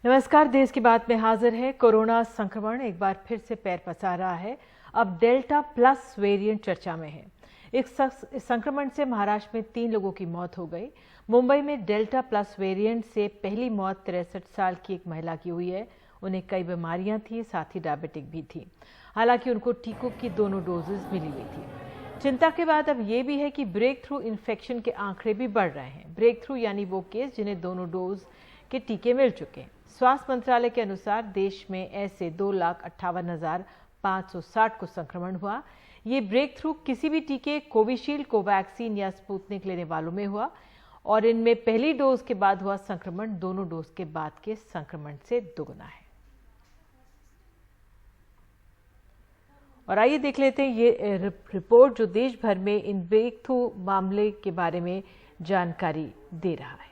नमस्कार, देश की बात में हाजिर है। कोरोना संक्रमण एक बार फिर से पैर पसार रहा है। अब डेल्टा प्लस वेरिएंट चर्चा में है। इस संक्रमण से महाराष्ट्र में 3 लोगों की मौत हो गई। मुंबई में डेल्टा प्लस वेरिएंट से पहली मौत 63 साल की एक महिला की हुई है। उन्हें कई बीमारियां थी, साथ ही डायबिटिक भी थी। हालांकि उनको टीकों की दोनों डोजेज मिली हुई थी। चिंता के बाद अब ये भी है कि ब्रेक थ्रू इन्फेक्शन के आंकड़े भी बढ़ रहे हैं। ब्रेक थ्रू यानी वो केस जिन्हें दोनों डोज के टीके मिल चुके हैं। स्वास्थ्य मंत्रालय के अनुसार देश में ऐसे 2,58,560 को संक्रमण हुआ। ये ब्रेक थ्रू किसी भी टीके कोविशील्ड, कोवैक्सीन या स्पुतनिक लेने वालों में हुआ और इनमें पहली डोज के बाद हुआ संक्रमण दोनों डोज के बाद के संक्रमण से दोगुना है। और आइए देख लेते हैं ये रिपोर्ट जो देश भर में इन ब्रेक थ्रू मामले के बारे में जानकारी दे रहा है।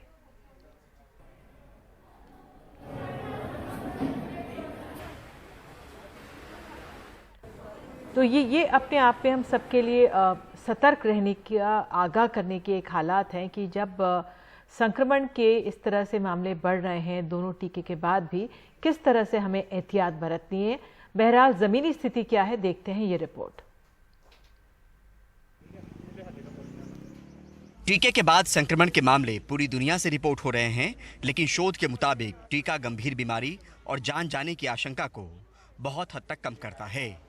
तो ये अपने आप में हम सबके लिए सतर्क रहने का, आगाह करने के एक हालात हैं कि जब संक्रमण के इस तरह से मामले बढ़ रहे हैं दोनों टीके के बाद भी, किस तरह से हमें एहतियात बरतनी है। बहरहाल जमीनी स्थिति क्या है, देखते हैं ये रिपोर्ट। टीके के बाद संक्रमण के मामले पूरी दुनिया से रिपोर्ट हो रहे हैं, लेकिन शोध के मुताबिक टीका गंभीर बीमारी और जान जाने की आशंका को बहुत हद तक कम करता है।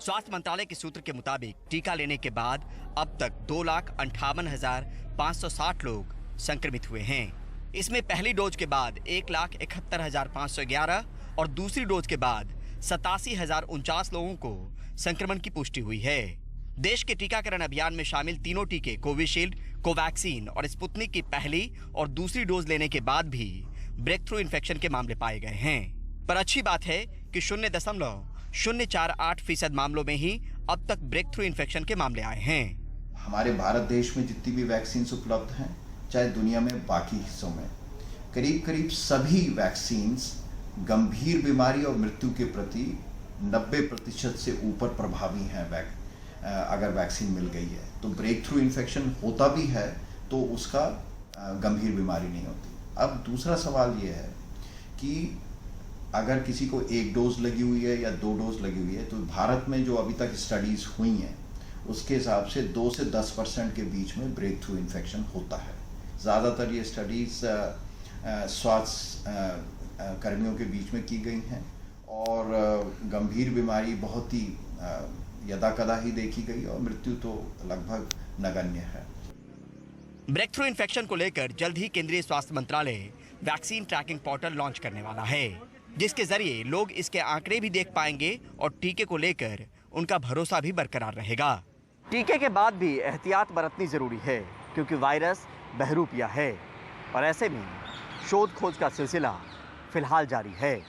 स्वास्थ्य मंत्रालय के सूत्र के मुताबिक टीका लेने के बाद अब तक 2,58,560 लोग संक्रमित हुए हैं। इसमें पहली डोज के बाद 1,71,511 और दूसरी डोज के बाद 87,049 लोगों को संक्रमण की पुष्टि हुई है। देश के टीकाकरण अभियान में शामिल तीनों टीके कोविशील्ड, कोवैक्सीन और स्पुतनिक की पहली और दूसरी डोज लेने के बाद भी ब्रेक थ्रू इन्फेक्शन के मामले पाए गए हैं। पर अच्छी बात है कि 0.048% मामलों में ही अब तक ब्रेक थ्रू इन्फेक्शन के मामले आए हैं। हमारे भारत देश में जितनी भी वैक्सीन उपलब्ध हैं, चाहे दुनिया में बाकी हिस्सों में, करीब करीब सभी वैक्सीन्स गंभीर बीमारी और मृत्यु के प्रति 90% से ऊपर प्रभावी हैं। अगर वैक्सीन मिल गई है तो ब्रेक थ्रू इन्फेक्शन होता भी है तो उसका गंभीर बीमारी नहीं होती। अब दूसरा सवाल ये है कि अगर किसी को 1 डोज लगी हुई है या 2 डोज लगी हुई है, तो भारत में जो अभी तक स्टडीज हुई हैं उसके हिसाब से 2 से 10% के बीच में ब्रेक थ्रू इन्फेक्शन होता है। ज़्यादातर ये स्टडीज स्वास्थ्य कर्मियों के बीच में की गई हैं और गंभीर बीमारी बहुत ही यदाकदा ही देखी गई और मृत्यु तो लगभग नगण्य है। ब्रेक थ्रू इन्फेक्शन को लेकर जल्द ही केंद्रीय स्वास्थ्य मंत्रालय वैक्सीन ट्रैकिंग पोर्टल लॉन्च करने वाला है, जिसके जरिए लोग इसके आंकड़े भी देख पाएंगे और टीके को लेकर उनका भरोसा भी बरकरार रहेगा। टीके के बाद भी एहतियात बरतनी जरूरी है क्योंकि वायरस बहरूपिया है और ऐसे में शोध खोज का सिलसिला फिलहाल जारी है।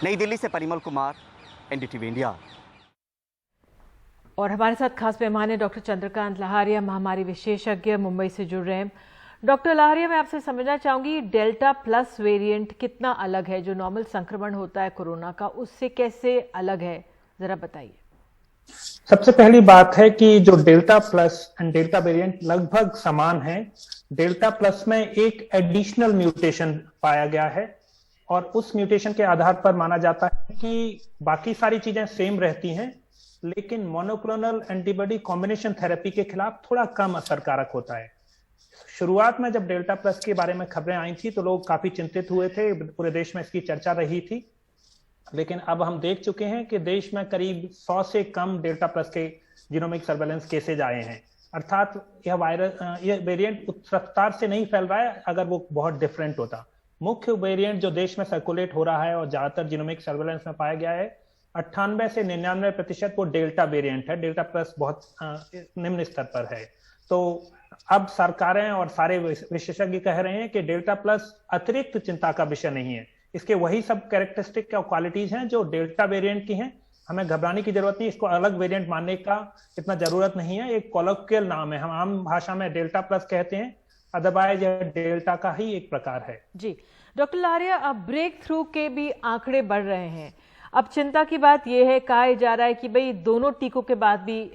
नई दिल्ली से परिमल कुमार, एनडीटीवी इंडिया। और हमारे साथ खास मेहमान है डॉक्टर चंद्रकांत लहारिया, महामारी विशेषज्ञ, मुंबई से जुड़ रहे हैं। डॉक्टर लहारिया, मैं आपसे समझना चाहूंगी डेल्टा प्लस वेरिएंट कितना अलग है? जो नॉर्मल संक्रमण होता है कोरोना का, उससे कैसे अलग है, जरा बताइए। सबसे पहली बात है कि जो delta plus and delta variant लगभग समान है। डेल्टा प्लस में एक एडिशनल म्यूटेशन पाया गया है और उस म्यूटेशन के आधार पर माना जाता है कि बाकी सारी चीजें सेम रहती हैं, लेकिन मोनोक्लोनल एंटीबॉडी कॉम्बिनेशन थेरेपी के खिलाफ थोड़ा कम असरकारक होता है। शुरुआत में जब डेल्टा प्लस के बारे में खबरें आई थी तो लोग काफी चिंतित हुए थे, पूरे देश में इसकी चर्चा रही थी, लेकिन अब हम देख चुके हैं कि देश में करीब 100 से कम डेल्टा प्लस के जीनोमिक सर्वेलेंस केसेज आए हैं। अर्थात यह वेरिएंट उस रफ्तार से नहीं फैल रहा है अगर वो बहुत डिफरेंट होता। मुख्य वेरिएंट जो देश में सर्कुलेट हो रहा है और ज्यादातर जीनोमिक सर्वेलेंस में पाया गया है, 98 से 99% वो डेल्टा वेरिएंट है। डेल्टा प्लस बहुत निम्न स्तर पर है। तो अब सरकारें और सारे विशेषज्ञ कह रहे हैं कि डेल्टा प्लस अतिरिक्त चिंता का विषय नहीं है। इसके वही सब कैरेक्टरिस्टिक और क्वालिटीज हैं जो डेल्टा वेरिएंट की हैं। हमें घबराने की जरूरत नहीं, इसको अलग वेरिएंट मानने का इतना जरूरत नहीं है। एक कॉलोकियल नाम है, हम आम भाषा में डेल्टा प्लस कहते हैं, अदरवाइज यह डेल्टा का ही एक प्रकार है। जी डॉक्टर लहारिया, अब ब्रेक थ्रू के भी आंकड़े बढ़ रहे हैं। अब चिंता की बात यह है, कहा जा रहा है कि भाई दोनों टीकों के बाद भी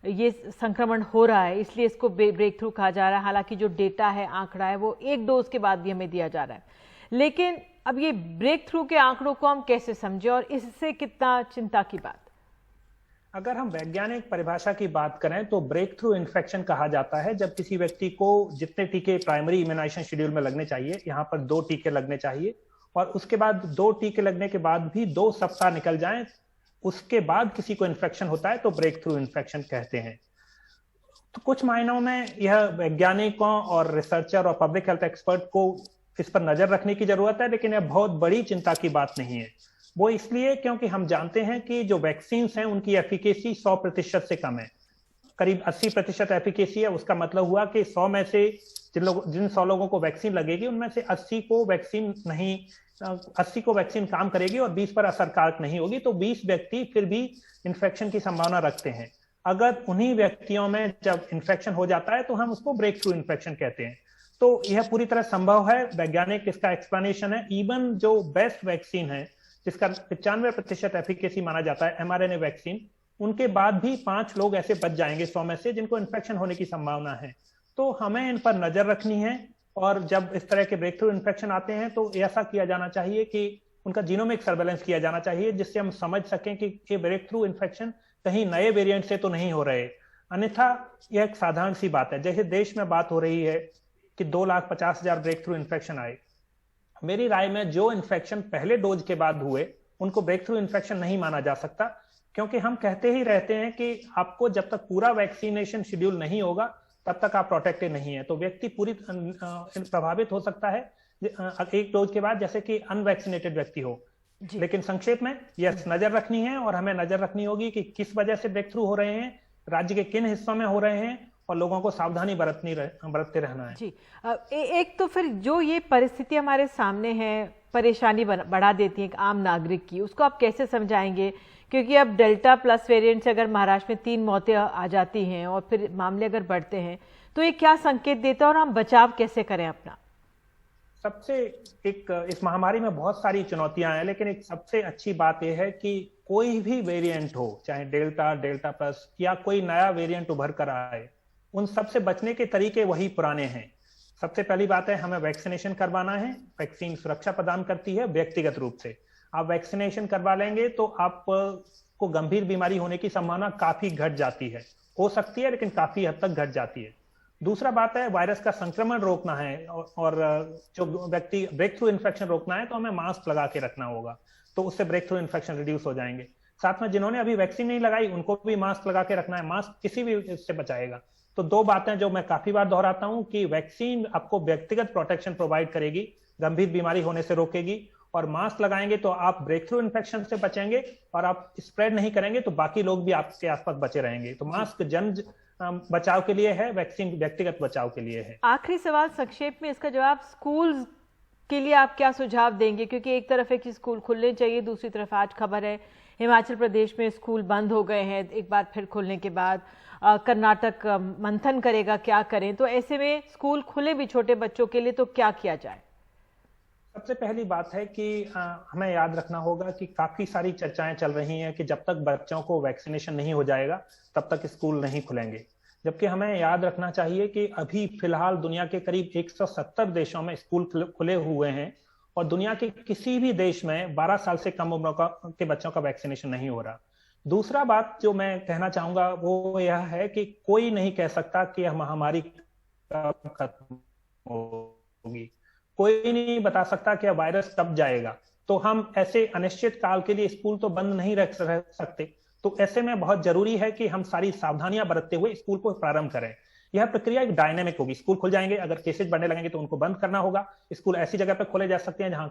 ये संक्रमण हो रहा है, इसलिए इसको ब्रेक थ्रू कहा जा रहा है। हालांकि जो डेटा है, आंकड़ा है, वो 1 डोज के बाद भी हमें दिया जा रहा है। लेकिन अब ये ब्रेक थ्रू के आंकड़ों को हम कैसे समझें और इससे कितना चिंता की बात? अगर हम वैज्ञानिक परिभाषा की बात करें तो ब्रेक थ्रू इन्फेक्शन कहा जाता है जब किसी व्यक्ति को जितने टीके प्राइमरी इम्यूनाइजेशन शेड्यूल में लगने चाहिए, यहाँ पर 2 टीके लगने चाहिए, और उसके बाद 2 टीके लगने के बाद भी 2 सप्ताह निकल जाएं, उसके बाद किसी को इन्फेक्शन होता है तो ब्रेक थ्रू इन्फेक्शन कहते हैं। तो कुछ मायनों में यह वैज्ञानिकों और रिसर्चर और पब्लिक हेल्थ एक्सपर्ट को इस पर नजर रखने की जरूरत है, लेकिन यह बहुत बड़ी चिंता की बात नहीं है। वो इसलिए क्योंकि हम जानते हैं कि जो वैक्सीन हैं उनकी एफिकेसी 100% से कम है, करीब 80% एफिकेसी है। उसका मतलब हुआ कि 100 में से जिन 100 लोगों को वैक्सीन लगेगी उनमें से 80 को वैक्सीन काम करेगी और 20 पर असरकारक नहीं होगी, तो 20 व्यक्ति फिर भी इन्फेक्शन की संभावना रखते हैं। अगर उन्हीं व्यक्तियों में जब इन्फेक्शन हो जाता है तो हम उसको ब्रेक थ्रू इन्फेक्शन कहते हैं। तो यह पूरी तरह संभव है, वैज्ञानिक इसका एक्सप्लेनेशन है। इवन जो बेस्ट वैक्सीन है जिसका 95% एफिकेसी माना जाता है, mRNA वैक्सीन, उनके बाद भी 5 लोग ऐसे बच जाएंगे 100 में से जिनको इन्फेक्शन होने की संभावना है। तो हमें इन पर नजर रखनी है, और जब इस तरह के ब्रेक थ्रू इन्फेक्शन आते हैं तो ऐसा किया जाना चाहिए कि उनका जीनोमिक सर्वेलेंस किया जाना चाहिए, जिससे हम समझ सकें कि ये ब्रेक थ्रू इन्फेक्शन कहीं नए वेरिएंट से तो नहीं हो रहे। अन्यथा यह एक साधारण सी बात है, जैसे देश में बात हो रही है कि 2,50,000 ब्रेक थ्रू इन्फेक्शन आए। मेरी राय में जो इन्फेक्शन पहले डोज के बाद हुए उनको ब्रेक थ्रू इन्फेक्शन नहीं माना जा सकता, क्योंकि हम कहते ही रहते हैं कि आपको जब तक पूरा वैक्सीनेशन शेड्यूल नहीं होगा तब तक आप प्रोटेक्टेड नहीं है। तो व्यक्ति पूरी प्रभावित हो सकता है एक डोज के बाद, जैसे कि अनवैक्सीनेटेड व्यक्ति हो। लेकिन संक्षेप में यस, नजर रखनी है, और हमें नजर रखनी होगी कि किस वजह से ब्रेक थ्रू हो रहे हैं, राज्य के किन हिस्सों में हो रहे हैं, और लोगों को सावधानी बरतते रहना है। जी, एक तो फिर जो ये परिस्थिति हमारे सामने है, परेशानी बढ़ा देती है एक आम नागरिक की, उसको आप कैसे समझाएंगे? क्योंकि अब डेल्टा प्लस वेरिएंट से अगर महाराष्ट्र में 3 मौतें आ जाती हैं और फिर मामले अगर बढ़ते हैं तो ये क्या संकेत देता है और हम बचाव कैसे करें अपना? इस महामारी में बहुत सारी चुनौतियां हैं, लेकिन एक सबसे अच्छी बात यह है कि कोई भी वेरिएंट हो, चाहे डेल्टा प्लस या कोई नया वेरिएंट उभर कर आए, उन सबसे बचने के तरीके वही पुराने हैं। सबसे पहली बात है, हमें वैक्सीनेशन करवाना है। वैक्सीन सुरक्षा प्रदान करती है व्यक्तिगत रूप से। आप वैक्सीनेशन करवा लेंगे तो आपको गंभीर बीमारी होने की संभावना काफी घट जाती है, हो सकती है लेकिन काफी हद तक घट जाती है। दूसरा बात है, वायरस का संक्रमण रोकना है और जो व्यक्ति ब्रेक थ्रू इन्फेक्शन रोकना है तो हमें मास्क लगा के रखना होगा, तो उससे ब्रेक थ्रू इन्फेक्शन रिड्यूस हो जाएंगे। साथ में जिन्होंने अभी वैक्सीन नहीं लगाई उनको भी मास्क लगा के रखना है, मास्क किसी भी इससे बचाएगा। तो 2 बातें जो मैं काफी बार दोहराता हूं कि वैक्सीन आपको व्यक्तिगत प्रोटेक्शन प्रोवाइड करेगी, गंभीर बीमारी होने से रोकेगी, और मास्क लगाएंगे तो आप ब्रेक थ्रू इन्फेक्शन से बचेंगे और आप स्प्रेड नहीं करेंगे तो बाकी लोग भी आपके आसपास बचे रहेंगे। तो मास्क जन बचाव के लिए है, वैक्सीन व्यक्तिगत बचाव के लिए है। आखिरी सवाल संक्षेप में इसका जवाब, स्कूल के लिए आप क्या सुझाव देंगे? क्योंकि एक तरफ है कि स्कूल खुलने चाहिए, दूसरी तरफ आज खबर है हिमाचल प्रदेश में स्कूल बंद हो गए हैं एक बार फिर खुलने के बाद। कर्नाटक मंथन करेगा क्या करें, तो ऐसे में स्कूल खुले भी छोटे बच्चों के लिए तो क्या किया जाए? सबसे पहली बात है कि हमें याद रखना होगा कि काफी सारी चर्चाएं चल रही हैं कि जब तक बच्चों को वैक्सीनेशन नहीं हो जाएगा तब तक स्कूल नहीं खुलेंगे, जबकि हमें याद रखना चाहिए कि अभी फिलहाल दुनिया के करीब 170 देशों में स्कूल खुले हुए हैं और दुनिया के किसी भी देश में 12 साल से कम उम्र के बच्चों का वैक्सीनेशन नहीं हो रहा। दूसरा बात जो मैं कहना चाहूंगा वो यह है कि कोई नहीं कह सकता कि यह महामारी कब खत्म होगी, कोई नहीं बता सकता कि यह वायरस कब जाएगा। तो हम ऐसे अनिश्चित काल के लिए स्कूल तो बंद नहीं रख सकते। तो ऐसे में बहुत जरूरी है कि हम सारी सावधानियां बरतते हुए स्कूल को प्रारंभ करें। यह प्रक्रिया एक डायनेमिक होगी, स्कूल खुल जाएंगे, अगर केसेस बढ़ने लगेंगे तो उनको बंद करना होगा। स्कूल ऐसी जगह पर खोले जा सकते हैं जहां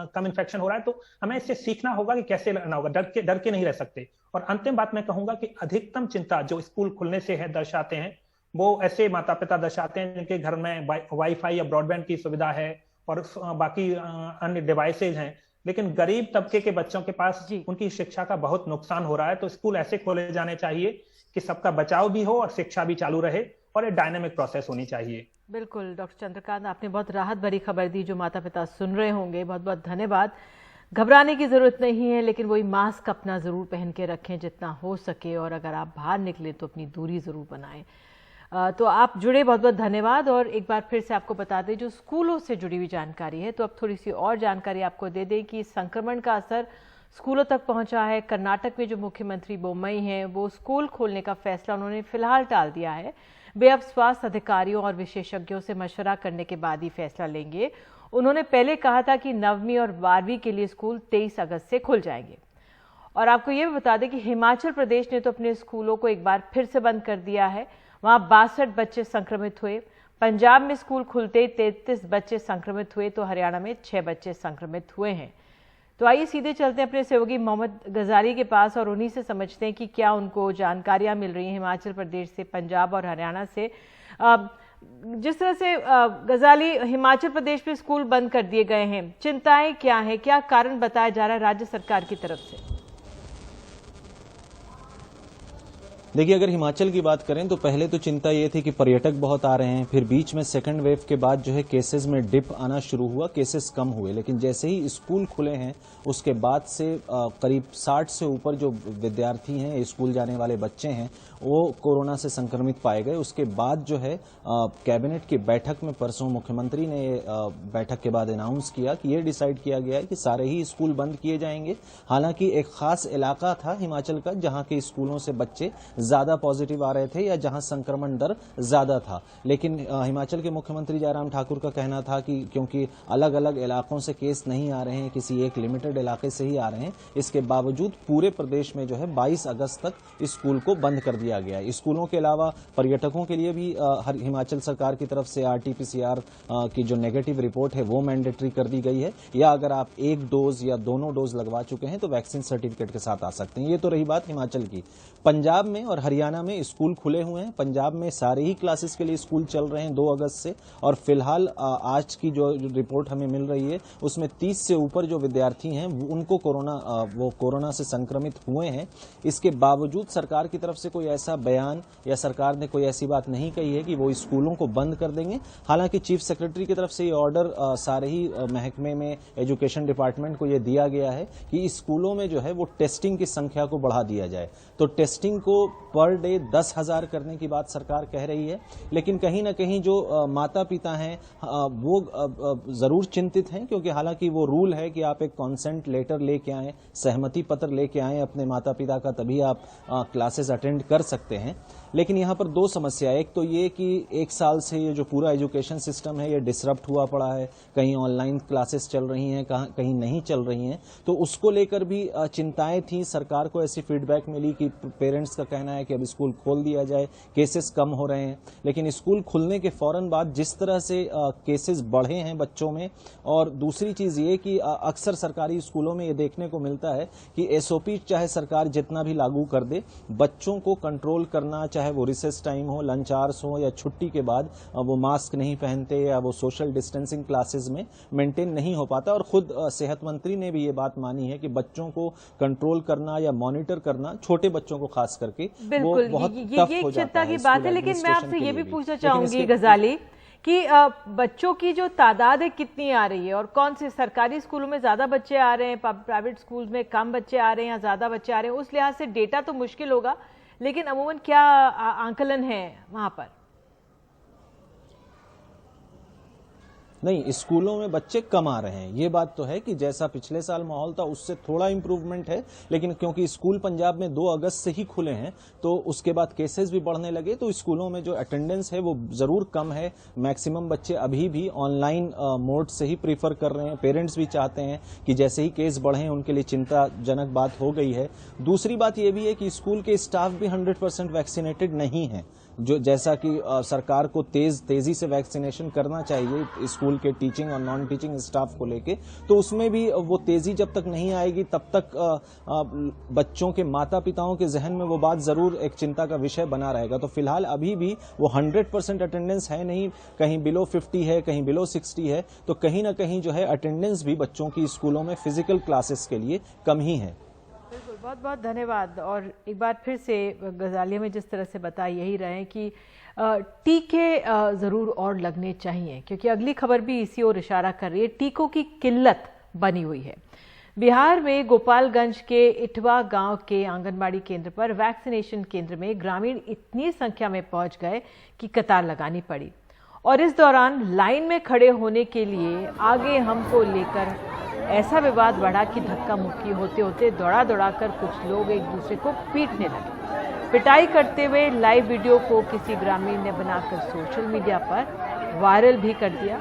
कम इन्फेक्शन हो रहा है, तो हमें इससे सीखना होगा कि कैसे रहना होगा, डर के नहीं रह सकते। और अंतिम बात मैं कहूंगा कि अधिकतम चिंता जो स्कूल खुलने से है दर्शाते हैं वो ऐसे माता पिता दर्शाते हैं जिनके घर में वाईफाई या ब्रॉडबैंड की सुविधा है और बाकी अन्य डिवाइसेज हैं, लेकिन गरीब तबके के बच्चों के पास उनकी शिक्षा का बहुत नुकसान हो रहा है। तो स्कूल ऐसे खोले जाने चाहिए कि सबका बचाव भी हो और शिक्षा भी चालू रहे, और एक डायनेमिक प्रोसेस होनी चाहिए। बिल्कुल डॉक्टर चंद्रकांत, आपने बहुत राहत भरी खबर दी जो माता पिता सुन रहे होंगे। बहुत बहुत धन्यवाद। घबराने की जरूरत नहीं है, लेकिन वही मास्क अपना जरूर पहन के रखें जितना हो सके, और अगर आप बाहर निकले तो अपनी दूरी जरूर बनाएं। तो आप जुड़े, बहुत बहुत धन्यवाद। और एक बार फिर से आपको बता दें जो स्कूलों से जुड़ी हुई जानकारी है, तो अब थोड़ी सी और जानकारी आपको दे दें कि संक्रमण का असर स्कूलों तक पहुंचा है। कर्नाटक में जो मुख्यमंत्री बोम्मई हैं वो स्कूल खोलने का फैसला उन्होंने फिलहाल टाल दिया है। वे अब स्वास्थ्य अधिकारियों और विशेषज्ञों से मशवरा करने के बाद ही फैसला लेंगे। उन्होंने पहले कहा था कि 9वीं और 12वीं के लिए स्कूल 23 अगस्त से खुल जाएंगे। और आपको ये भी बता दें कि हिमाचल प्रदेश ने तो अपने स्कूलों को एक बार फिर से बंद कर दिया है। वहां 62 बच्चे संक्रमित हुए। पंजाब में स्कूल खुलते ही 33 बच्चे संक्रमित हुए, तो हरियाणा में 6 बच्चे संक्रमित हुए हैं। तो आइए सीधे चलते हैं अपने सहयोगी मोहम्मद गजाली के पास और उन्हीं से समझते हैं कि क्या उनको जानकारियां मिल रही हैं हिमाचल प्रदेश से, पंजाब और हरियाणा से। जिस तरह से गजाली, हिमाचल प्रदेश में स्कूल बंद कर दिए गए हैं, चिंताएं क्या है, क्या कारण बताया जा रहा है राज्य सरकार की तरफ से? देखिए, अगर हिमाचल की बात करें तो पहले तो चिंता ये थी कि पर्यटक बहुत आ रहे हैं, फिर बीच में सेकंड वेव के बाद जो है केसेस में डिप आना शुरू हुआ, केसेस कम हुए। लेकिन जैसे ही स्कूल खुले हैं उसके बाद से करीब 60 से ऊपर जो विद्यार्थी हैं, स्कूल जाने वाले बच्चे हैं, वो कोरोना से संक्रमित पाए गए। उसके बाद जो है कैबिनेट की बैठक में परसों मुख्यमंत्री ने बैठक के बाद अनाउंस किया कि ये डिसाइड किया गया है कि सारे ही स्कूल बंद किए जाएंगे। हालांकि एक खास इलाका था हिमाचल का जहां के स्कूलों से बच्चे ज्यादा पॉजिटिव आ रहे थे या जहां संक्रमण दर ज्यादा था, लेकिन हिमाचल के मुख्यमंत्री जयराम ठाकुर का कहना था कि क्योंकि अलग अलग इलाकों से केस नहीं आ रहे हैं, किसी एक लिमिटेड इलाके से ही आ रहे हैं, इसके बावजूद पूरे प्रदेश में जो है 22 अगस्त तक स्कूल को बंद कर दिया गया। स्कूलों के अलावा पर्यटकों के लिए भी हिमाचल सरकार की तरफ से RT-PCR की जो नेगेटिव रिपोर्ट है वो मैंडेटरी कर दी गई है, या अगर आप एक डोज या दोनों डोज लगवा चुके हैं तो वैक्सीन सर्टिफिकेट के साथ आ सकते हैं। ये तो रही बात हिमाचल की। पंजाब में और हरियाणा में स्कूल खुले हुए हैं। पंजाब में सारे ही क्लासेस के लिए स्कूल चल रहे हैं 2 अगस्त से, और फिलहाल आज की जो रिपोर्ट हमें मिल रही है उसमें 30 से ऊपर जो विद्यार्थी हैं उनको कोरोना से संक्रमित हुए हैं। इसके बावजूद सरकार की तरफ से कोई ऐसा बयान या सरकार ने कोई ऐसी बात नहीं कही है कि वो स्कूलों को बंद कर देंगे। हालांकि चीफ सेक्रेटरी की तरफ से ये ऑर्डर सारे ही महकमे में, एजुकेशन डिपार्टमेंट को ये दिया गया है कि स्कूलों में जो है वो टेस्टिंग की संख्या को बढ़ा दिया जाए। तो टेस्टिंग को पर डे 10,000 करने की बात सरकार कह रही है, लेकिन कहीं ना कहीं जो माता पिता हैं वो जरूर चिंतित हैं, क्योंकि हालांकि वो रूल है कि आप एक कॉन्सेंट लेटर लेके आएं, सहमति पत्र लेके आएं अपने माता पिता का, तभी आप क्लासेस अटेंड कर सकते हैं। लेकिन यहाँ पर 2 समस्या है। एक तो ये कि 1 साल से ये जो पूरा एजुकेशन सिस्टम है ये डिसरप्ट हुआ पड़ा है, कहीं ऑनलाइन क्लासेस चल रही हैं, कहीं नहीं चल रही हैं, तो उसको लेकर भी चिंताएं थी। सरकार को ऐसी फीडबैक मिली कि पेरेंट्स का कहना है कि अब स्कूल खोल दिया जाए, केसेस कम हो रहे हैं। लेकिन स्कूल खुलने के फौरन बाद जिस तरह से केसेस बढ़े हैं बच्चों में, और दूसरी चीज ये कि अक्सर सरकारी स्कूलों में ये देखने को मिलता है कि SOP चाहे सरकार जितना भी लागू कर दे, बच्चों को कंट्रोल करना, चाहे वो रिसेस टाइम हो, लंच आवर्स हो या छुट्टी के बाद वो मास्क नहीं पहनते या वो सोशल डिस्टेंसिंग क्लासेस में मेंटेन नहीं हो पाता। और खुद सेहत मंत्री ने भी ये बात मानी है कि बच्चों को कंट्रोल करना या मॉनिटर करना, छोटे बच्चों को खास करके, वो बहुत टफ हो जाता है। की बात है। लेकिन मैं आपसे ये भी पूछना चाहूंगी गजाली कि बच्चों की जो तादाद है कितनी आ रही है, और कौन से सरकारी स्कूलों में ज्यादा बच्चे आ रहे हैं, प्राइवेट स्कूल में कम बच्चे आ रहे हैं या ज्यादा बच्चे आ रहे हैं? उस लिहाज से डेटा तो मुश्किल होगा, लेकिन अमूमन क्या आंकलन है वहां पर? नहीं, स्कूलों में बच्चे कम आ रहे हैं, ये बात तो है कि जैसा पिछले साल माहौल था उससे थोड़ा इंप्रूवमेंट है। लेकिन क्योंकि स्कूल पंजाब में 2 अगस्त से ही खुले हैं तो उसके बाद केसेस भी बढ़ने लगे, तो स्कूलों में जो अटेंडेंस है वो जरूर कम है। मैक्सिमम बच्चे अभी भी ऑनलाइन मोड से ही प्रीफर कर रहे हैं। पेरेंट्स भी चाहते हैं कि जैसे ही केस बढ़े, उनके लिए चिंताजनक बात हो गई है। दूसरी बात ये भी है कि स्कूल के स्टाफ भी 100% वैक्सीनेटेड नहीं है, जो जैसा कि सरकार को तेजी से वैक्सीनेशन करना चाहिए स्कूल के टीचिंग और नॉन टीचिंग स्टाफ को लेके, तो उसमें भी वो तेजी जब तक नहीं आएगी तब तक बच्चों के माता पिताओं के जहन में वो बात जरूर एक चिंता का विषय बना रहेगा। तो फिलहाल अभी भी वो 100% अटेंडेंस है नहीं, कहीं बिलो 50 है, कहीं बिलो 60 है, तो कहीं ना कहीं जो है अटेंडेंस भी बच्चों की स्कूलों में फिजिकल क्लासेस के लिए कम ही है। बिल्कुल, बहुत बहुत धन्यवाद। और एक बार फिर से गजालिया में जिस तरह से बता यही रहे कि टीके ज़रूर और लगने चाहिए, क्योंकि अगली खबर भी इसी ओर इशारा कर रही है। टीकों की किल्लत बनी हुई है। बिहार में गोपालगंज के इटवा गांव के आंगनबाड़ी केंद्र पर वैक्सीनेशन केंद्र में ग्रामीण इतनी संख्या में पहुंच गए कि कतार लगानी पड़ी और इस दौरान लाइन में खड़े होने के लिए आगे हमको लेकर ऐसा विवाद बढ़ा कि धक्का मुक्की होते होते दौड़ा दौड़ाकर कुछ लोग एक दूसरे को पीटने लगे। पिटाई करते हुए लाइव वीडियो को किसी ग्रामीण ने बनाकर सोशल मीडिया पर वायरल भी कर दिया।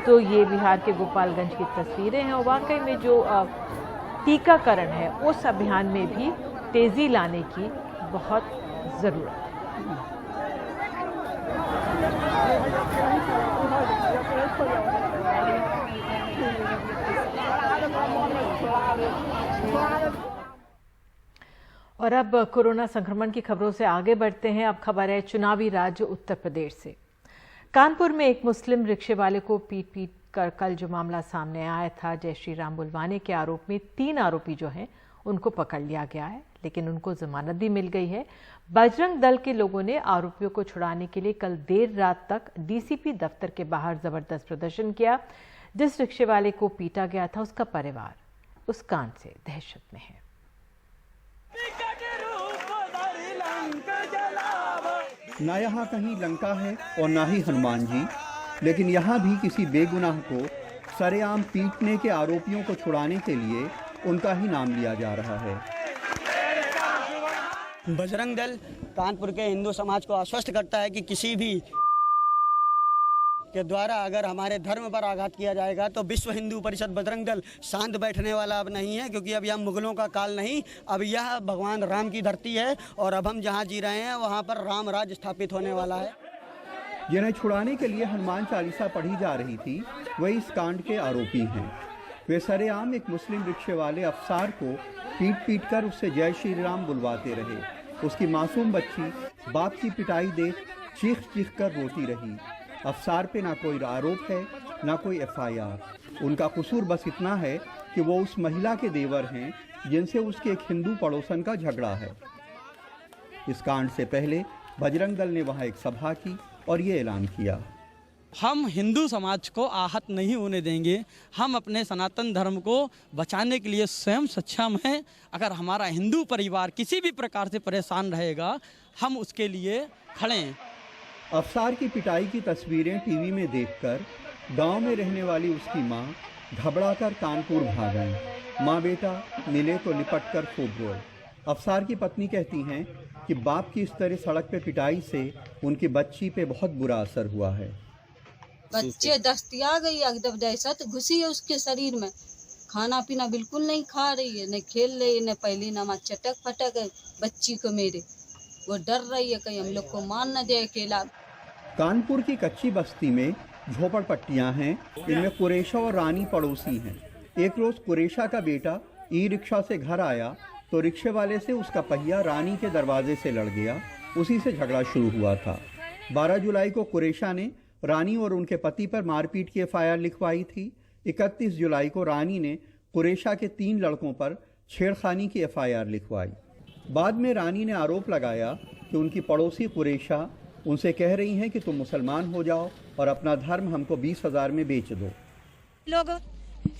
तो ये बिहार के गोपालगंज की तस्वीरें हैं और वाकई में जो टीकाकरण है उस अभियान में भी तेजी लाने की बहुत जरूरत है। और अब कोरोना संक्रमण की खबरों से आगे बढ़ते हैं। अब खबर है चुनावी राज्य उत्तर प्रदेश से। कानपुर में एक मुस्लिम रिक्शे वाले को पीट कर कल जो मामला सामने आया था, जय श्री राम बुलवाने के आरोप में 3 आरोपी जो हैं उनको पकड़ लिया गया है, लेकिन उनको जमानत भी मिल गई है। बजरंग दल के लोगों ने आरोपियों को छुड़ाने के लिए कल देर रात तक डीसीपी दफ्तर के बाहर जबरदस्त प्रदर्शन किया। जिस रिक्शे वाले को पीटा गया था उसका परिवार उस कांड से दहशत में है। ना यहाँ कहीं लंका है और ना ही हनुमान जी, लेकिन यहाँ भी किसी बेगुनाह को सरेआम पीटने के आरोपियों को छुड़ाने के लिए उनका ही नाम लिया जा रहा है। बजरंग दल कानपुर के हिंदू समाज को आश्वस्त करता है कि किसी भी के द्वारा अगर हमारे धर्म पर आघात किया जाएगा तो विश्व हिंदू परिषद बजरंग दल शांत बैठने वाला अब नहीं है, क्योंकि अब यह मुगलों का काल नहीं, अब यह भगवान राम की धरती है और अब हम जहां जी रहे हैं वहां पर राम राज्य स्थापित होने वाला है। जिन्हें छुड़ाने के लिए हनुमान चालीसा पढ़ी जा रही थी वही इस कांड के आरोपी हैं। वे सरेआम एक मुस्लिम रिक्शे वाले अफसार को पीट कर उससे जय श्री राम बुलवाते रहे। उसकी मासूम बच्ची बाप की पिटाई देख चीख कर रोती रही। अफसार पे ना कोई आरोप है ना कोई एफआईआर। उनका कसूर बस इतना है कि वो उस महिला के देवर हैं जिनसे उसके एक हिंदू पड़ोसन का झगड़ा है। इस कांड से पहले बजरंग दल ने वहां एक सभा की और ये ऐलान किया, हम हिंदू समाज को आहत नहीं होने देंगे। हम अपने सनातन धर्म को बचाने के लिए स्वयं सक्षम हैं। अगर हमारा हिंदू परिवार किसी भी प्रकार से परेशान रहेगा हम उसके लिए खड़े हैं। अफसार की पिटाई की तस्वीरें टीवी में देखकर गांव में रहने वाली उसकी मां घबराकर कानपुर भाग गई। मां बेटा मिले तो लिपट कर खूब रोए। अफसार की पत्नी कहती हैं कि बाप की इस तरह सड़क पे पिटाई से उनकी बच्ची पे बहुत बुरा असर हुआ है। बच्चे दस्तिया गई, एकदम दहशत घुसी है उसके शरीर में। खाना पीना बिल्कुल नहीं खा रही है, न खेल रही है, न पहली नमाज चटक फटक है बच्ची को मेरे। वो डर रही है कहीं हम लोग को मान न दे अकेला। कानपुर की कच्ची बस्ती में झोपड़पट्टियां हैं। इनमें कुरेशा और रानी पड़ोसी हैं। एक रोज कुरेशा का बेटा ई रिक्शा से घर आया तो रिक्शे वाले से उसका पहिया रानी के दरवाजे से लड़ गया। उसी से झगड़ा शुरू हुआ था। 12 जुलाई को कुरेशा ने रानी और उनके पति पर मारपीट की एफआईआर लिखवाई थी। 31 जुलाई को रानी ने कुरेशा के 3 लड़कों पर छेड़खानी की एफआईआर लिखवाई। बाद में रानी ने आरोप लगाया कि उनकी पड़ोसी कुरेशा उनसे कह रही हैं कि तुम मुसलमान हो जाओ और अपना धर्म हमको 20,000 में बेच दो। लोग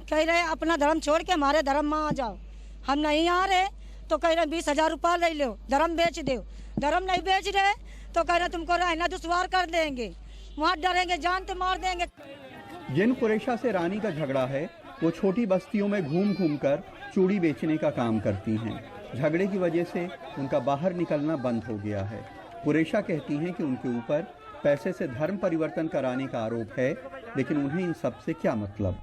कह रहे अपना धर्म छोड़ के हमारे धर्म में आ जाओ। हम नहीं आ रहे तो कह रहे 20,000 रुपया ले लो, धर्म बेच दो। धर्म नहीं बेच रहे तो कह रहे तुमको रहना दुश्वार कर देंगे, वहाँ डरेंगे, जान तो मार देंगे। जिन कुरेशा से रानी का झगड़ा है वो छोटी बस्तियों में घूम कर चूड़ी बेचने का काम करती हैं। झगड़े की वजह से उनका बाहर निकलना बंद हो गया है। कुरेशा कहती हैं कि उनके ऊपर पैसे से धर्म परिवर्तन कराने का आरोप है, लेकिन उन्हें इन सब से क्या मतलब।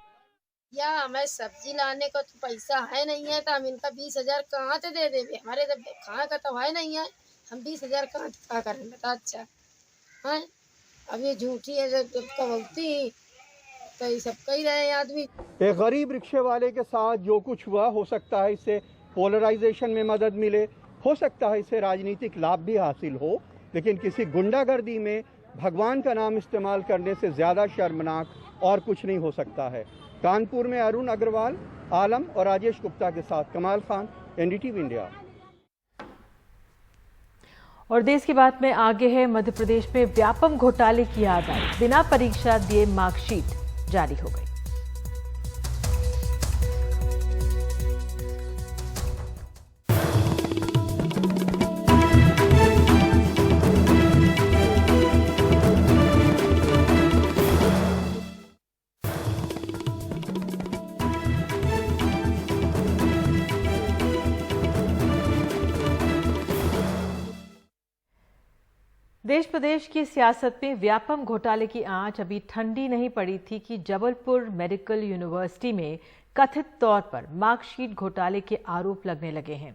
या हमें सब्जी लाने का तो पैसा है नहीं है तो हम इनका 20,000 कहाँ से दे देंगे। हमारे तो खाने का तो है नहीं है, हम 20,000 कहाँ करें बता। अच्छा है अब ये झूठी है कबूती तो ये सब कह रहे हैं आदमी। एक गरीब रिक्शे वाले के साथ जो कुछ हुआ, हो सकता है इससे पोलराइजेशन में मदद मिले, हो सकता है इससे राजनीतिक लाभ भी हासिल हो, लेकिन किसी गुंडागर्दी में भगवान का नाम इस्तेमाल करने से ज़्यादा शर्मनाक और कुछ नहीं हो सकता है। कानपुर में अरुण अग्रवाल, आलम और राजेश गुप्ता के साथ कमाल खान, एनडीटीवी इंडिया। और देश की बात में आगे है, मध्य प्रदेश में व्यापम घोटाले की आगाही। बिना परीक्षा दिए मार्कशीट जारी हो गई। देश प्रदेश की सियासत में व्यापम घोटाले की आंच अभी ठंडी नहीं पड़ी थी कि जबलपुर मेडिकल यूनिवर्सिटी में कथित तौर पर मार्कशीट घोटाले के आरोप लगने लगे हैं।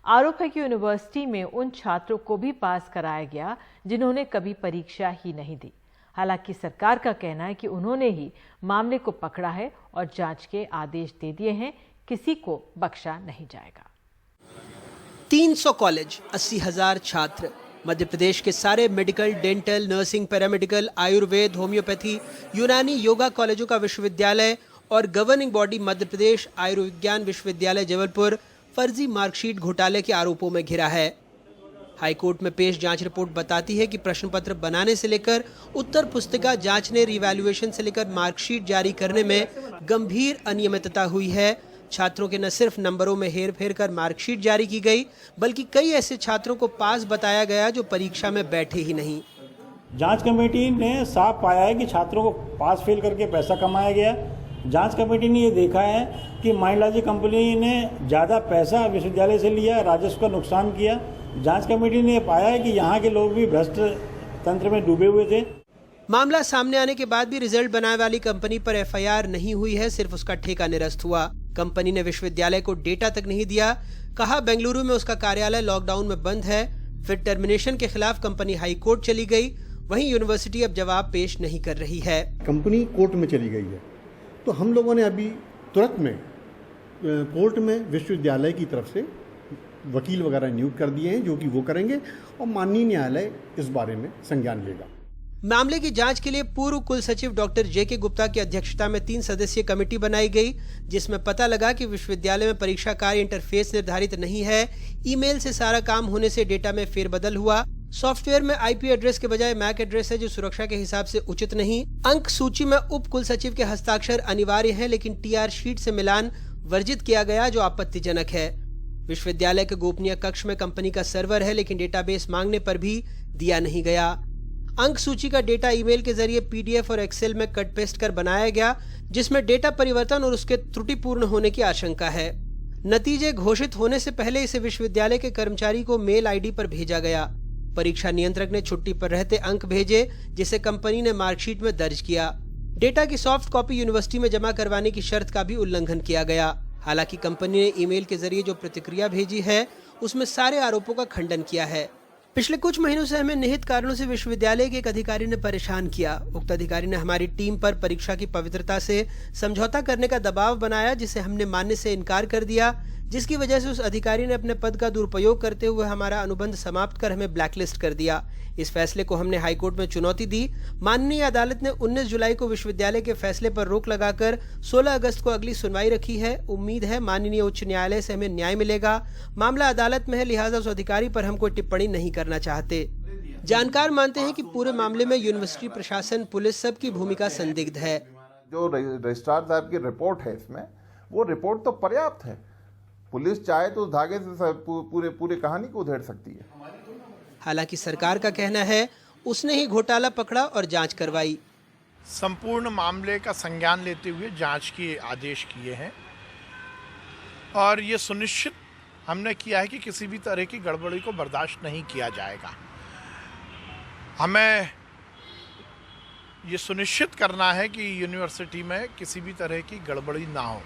आरोप है कि यूनिवर्सिटी में उन छात्रों को भी पास कराया गया जिन्होंने कभी परीक्षा ही नहीं दी। हालांकि सरकार का कहना है कि उन्होंने ही मामले को पकड़ा है और जांच के आदेश दे दिए हैं, किसी को बख्शा नहीं जाएगा। 300 कॉलेज, 80,000 छात्र, मध्य प्रदेश के सारे medical, dental, nursing, paramedical, Ayurveda, homeopathy, यूनानी, योगा कॉलेजों का विश्वविद्यालय और गवर्निंग बॉडी मध्य प्रदेश आयुर्विज्ञान विश्वविद्यालय जबलपुर फर्जी मार्कशीट घोटाले के आरोपों में घिरा है। हाईकोर्ट में पेश जांच रिपोर्ट बताती है कि प्रश्न पत्र बनाने से लेकर उत्तर पुस्तिका जांचने, रिवैल्यूएशन से लेकर मार्कशीट जारी करने में गंभीर अनियमितता हुई है। छात्रों के न सिर्फ नंबरों में हेरफेर कर मार्कशीट जारी की गई, बल्कि कई ऐसे छात्रों को पास बताया गया जो परीक्षा में बैठे ही नहीं। जांच कमेटी ने साफ पाया है कि छात्रों को पास फेल करके पैसा कमाया गया। जांच कमेटी ने ये देखा है कि माइंडलॉजी कंपनी ने ज़्यादा पैसा विश्वविद्यालय से लिया, राजस्व का नुकसान किया। जांच कमेटी ने पाया है कि यहाँ के लोग भी भ्रष्ट तंत्र में डूबे हुए थे। मामला सामने आने के बाद भी रिजल्ट बनाने वाली कंपनी पर एफआईआर नहीं हुई है, सिर्फ उसका ठेका निरस्त हुआ। कंपनी ने विश्वविद्यालय को डेटा तक नहीं दिया, कहा बेंगलुरु में उसका कार्यालय लॉकडाउन में बंद है। फिर टर्मिनेशन के खिलाफ कंपनी हाई कोर्ट चली गई। वहीं यूनिवर्सिटी अब जवाब पेश नहीं कर रही है। कंपनी कोर्ट में चली गई है, तो हम लोगों ने अभी तुरंत में कोर्ट में विश्वविद्यालय की तरफ से वकील वगैरह नियुक्त कर दिए हैं, जो कि वो करेंगे और माननीय न्यायालय इस बारे में संज्ञान लेगा। मामले की जांच के लिए पूर्व कुल सचिव डॉक्टर जेके गुप्ता की अध्यक्षता में 3 सदस्यीय कमेटी बनाई गई, जिसमें पता लगा कि विश्वविद्यालय में परीक्षा कार्य इंटरफेस निर्धारित नहीं है। ईमेल से सारा काम होने से डेटा में फेरबदल हुआ। सॉफ्टवेयर में आईपी एड्रेस के बजाय मैक एड्रेस है, जो सुरक्षा के हिसाब से उचित नहीं। अंक सूची में उप कुल सचिव के हस्ताक्षर अनिवार्य है, लेकिन टीआर शीट से मिलान वर्जित किया गया, जो आपत्तिजनक है। विश्वविद्यालय के गोपनीय कक्ष में कंपनी का सर्वर है, लेकिन डेटाबेस मांगने पर भी दिया नहीं गया। अंक सूची का डेटा ईमेल के जरिए पीडीएफ और एक्सेल में कट पेस्ट कर बनाया गया, जिसमें डेटा परिवर्तन और उसके त्रुटिपूर्ण होने की आशंका है। नतीजे घोषित होने से पहले इसे विश्वविद्यालय के कर्मचारी को मेल आईडी पर भेजा गया। परीक्षा नियंत्रक ने छुट्टी पर रहते अंक भेजे, जिसे कंपनी ने मार्कशीट में दर्ज किया। डेटा की सॉफ्ट कॉपी यूनिवर्सिटी में जमा करवाने की शर्त का भी उल्लंघन किया गया। हालांकि कंपनी ने ईमेल के जरिए जो प्रतिक्रिया भेजी है, उसमें सारे आरोपों का खंडन किया है। पिछले कुछ महीनों से हमें निहित कारणों से विश्वविद्यालय के एक अधिकारी ने परेशान किया। उक्त अधिकारी ने हमारी टीम पर परीक्षा की पवित्रता से समझौता करने का दबाव बनाया, जिसे हमने मानने से इनकार कर दिया, जिसकी वजह से उस अधिकारी ने अपने पद का दुरुपयोग करते हुए हमारा अनुबंध समाप्त कर हमें ब्लैकलिस्ट कर दिया। इस फैसले को हमने हाईकोर्ट में चुनौती दी। माननीय अदालत ने 19 जुलाई को विश्वविद्यालय के फैसले पर रोक लगाकर 16 अगस्त को अगली सुनवाई रखी है। उम्मीद है माननीय उच्च न्यायालय से हमें न्याय मिलेगा। मामला अदालत में है, लिहाजा उस अधिकारी पर हम कोई टिप्पणी नहीं करना चाहते। जानकार मानते हैं कि पूरे मामले में यूनिवर्सिटी प्रशासन, पुलिस, सबकी भूमिका संदिग्ध है। जो रजिस्ट्रार साहब की रिपोर्ट है, इसमें वो रिपोर्ट तो पर्याप्त है। पुलिस चाहे तो धागे से पूरे कहानी को उधेड़ सकती है। हालांकि सरकार का कहना है उसने ही घोटाला पकड़ा और जांच करवाई। संपूर्ण मामले का संज्ञान लेते हुए जांच के आदेश किए हैं और ये सुनिश्चित हमने किया है कि किसी भी तरह की गड़बड़ी को बर्दाश्त नहीं किया जाएगा। हमें ये सुनिश्चित करना है कि यूनिवर्सिटी में किसी भी तरह की गड़बड़ी ना हो।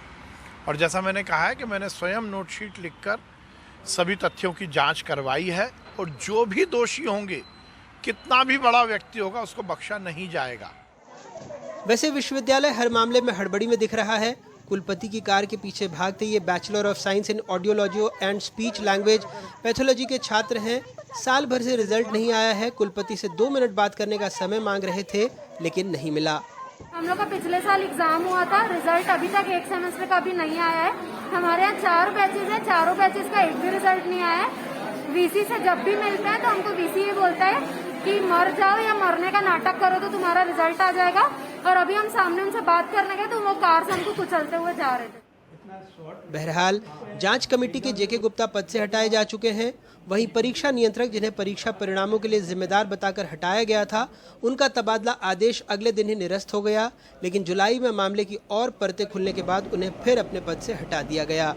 और जैसा मैंने कहा है कि मैंने स्वयं नोटशीट लिखकर सभी तथ्यों की जांच करवाई है और जो भी दोषी होंगे, कितना भी बड़ा व्यक्ति होगा, उसको बख्शा नहीं जाएगा। वैसे विश्वविद्यालय हर मामले में हड़बड़ी में दिख रहा है। कुलपति की कार के पीछे भागते ये bachelor of science in audiology and speech language pathology के छात्र हैं। साल भर से रिजल्ट नहीं आया है। कुलपति से 2 मिनट बात करने का समय मांग रहे थे, लेकिन नहीं मिला। हम लोग का पिछले साल एग्जाम हुआ था, रिजल्ट अभी तक एक सेमेस्टर का भी नहीं आया है। हमारे यहाँ 4 बैचेज हैं, चारों बैचेज का एक भी रिजल्ट नहीं आया है। वीसी से जब भी मिलते हैं तो हमको वीसी ये बोलता है कि मर जाओ या मरने का नाटक करो तो तुम्हारा रिजल्ट आ जाएगा। और अभी हम सामने उनसे बात करने गए तो वो कार से हमको कुचलते हुए जा रहे थे। बहरहाल जांच कमेटी के जेके गुप्ता पद से हटाए जा चुके हैं। वहीं परीक्षा नियंत्रक, जिन्हें परीक्षा परिणामों के लिए जिम्मेदार बताकर हटाया गया था, उनका तबादला आदेश अगले दिन ही निरस्त हो गया। लेकिन जुलाई में मामले की और परतें खुलने के बाद उन्हें फिर अपने पद से हटा दिया गया।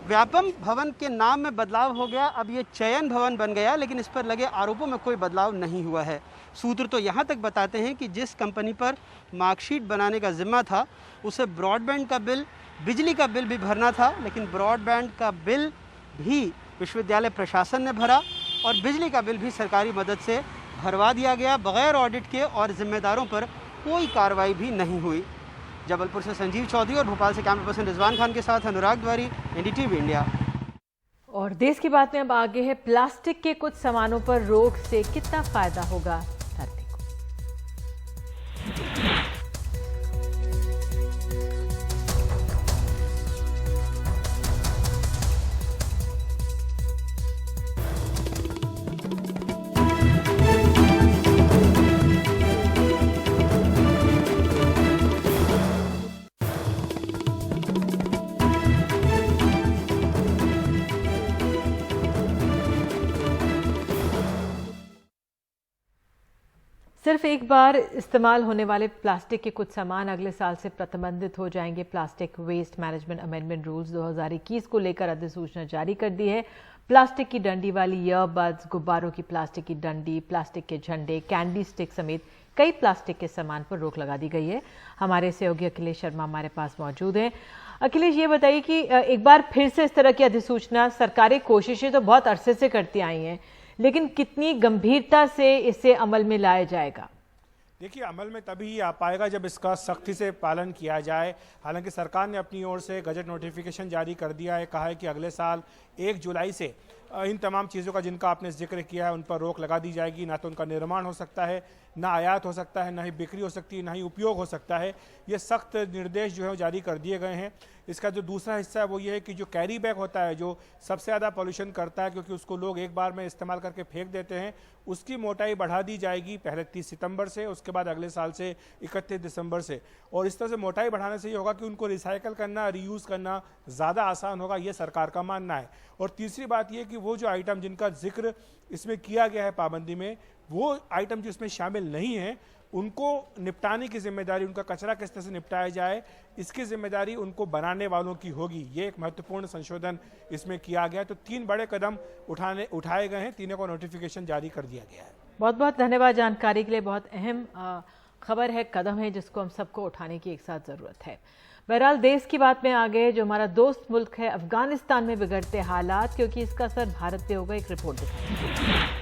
व्यापम भवन के नाम में बदलाव हो गया, अब ये चयन भवन बन गया, लेकिन इस पर लगे आरोपों में कोई बदलाव नहीं हुआ है। सूत्र तो यहाँ तक बताते हैं कि जिस कंपनी पर मार्कशीट बनाने का जिम्मा था उसे ब्रॉडबैंड का बिल, बिजली का बिल भी भरना था, लेकिन ब्रॉडबैंड का बिल भी विश्वविद्यालय प्रशासन ने भरा और बिजली का बिल भी सरकारी मदद से भरवा दिया गया बगैर ऑडिट के, और जिम्मेदारों पर कोई कार्रवाई भी नहीं हुई। जबलपुर से संजीव चौधरी और भोपाल से कैमरा पर्सन रिजवान खान के साथ अनुराग द्वारी, एनडीटीवी इंडिया। और देश की बात में अब आगे है, प्लास्टिक के कुछ सामानों पर रोक से कितना फायदा होगा धरती को। सिर्फ एक बार इस्तेमाल होने वाले प्लास्टिक के कुछ सामान अगले साल से प्रतिबंधित हो जाएंगे। Plastic waste management amendment rules 2021 को लेकर अधिसूचना जारी कर दी है। प्लास्टिक की डंडी वाली ईयरबड्स, गुब्बारों की प्लास्टिक की डंडी, प्लास्टिक के झंडे, कैंडी स्टिक समेत कई प्लास्टिक के सामान पर रोक लगा दी गई है। हमारे सहयोगी अखिलेश शर्मा हमारे पास मौजूद हैं। अखिलेश, ये बताइए कि एक बार फिर से इस तरह की अधिसूचना, सरकारी कोशिशें तो बहुत अरसे से करती आई हैं, लेकिन कितनी गंभीरता से इसे अमल में लाया जाएगा? देखिए, अमल में तभी आ पाएगा जब इसका सख्ती से पालन किया जाए। हालांकि सरकार ने अपनी ओर से गजट नोटिफिकेशन जारी कर दिया है, कहा है कि अगले साल 1 जुलाई से इन तमाम चीज़ों का जिनका आपने जिक्र किया है उन पर रोक लगा दी जाएगी। ना तो उनका निर्माण हो सकता है, ना आयात हो सकता है, ना ही बिक्री हो सकती है, ना ही उपयोग हो सकता है। ये सख्त निर्देश जो है जारी कर दिए गए हैं। इसका जो दूसरा हिस्सा है वो ये है कि जो कैरी बैग होता है, जो सबसे ज़्यादा पॉल्यूशन करता है क्योंकि उसको लोग एक बार में इस्तेमाल करके फेंक देते हैं, उसकी मोटाई बढ़ा दी जाएगी पहले 30 सितंबर से, उसके बाद अगले साल से 31 दिसंबर से। और इस तरह से मोटाई बढ़ाने से ये होगा कि उनको रिसाइकल करना, रीयूज़ करना ज़्यादा आसान होगा, ये सरकार का मानना है। और तीसरी बात ये कि वो जो आइटम जिनका जिक्र इसमें किया गया है पाबंदी में, वो आइटम जो इसमें शामिल नहीं है उनको निपटाने की जिम्मेदारी, उनका कचरा किस तरह से निपटाया जाए इसकी जिम्मेदारी उनको बनाने वालों की होगी। ये एक महत्वपूर्ण संशोधन इसमें किया गया। तो 3 बड़े कदम उठाए गए हैं, तीनों को नोटिफिकेशन जारी कर दिया गया है। बहुत बहुत धन्यवाद जानकारी के लिए। बहुत अहम खबर है, कदम है जिसको हम सबको उठाने की एक साथ ज़रूरत है। बहरहाल देश की बात में आगे, जो हमारा दोस्त मुल्क है अफगानिस्तान में बिगड़ते हालात, क्योंकि इसका असर भारत पे होगा, एक रिपोर्ट दिखाएंगे।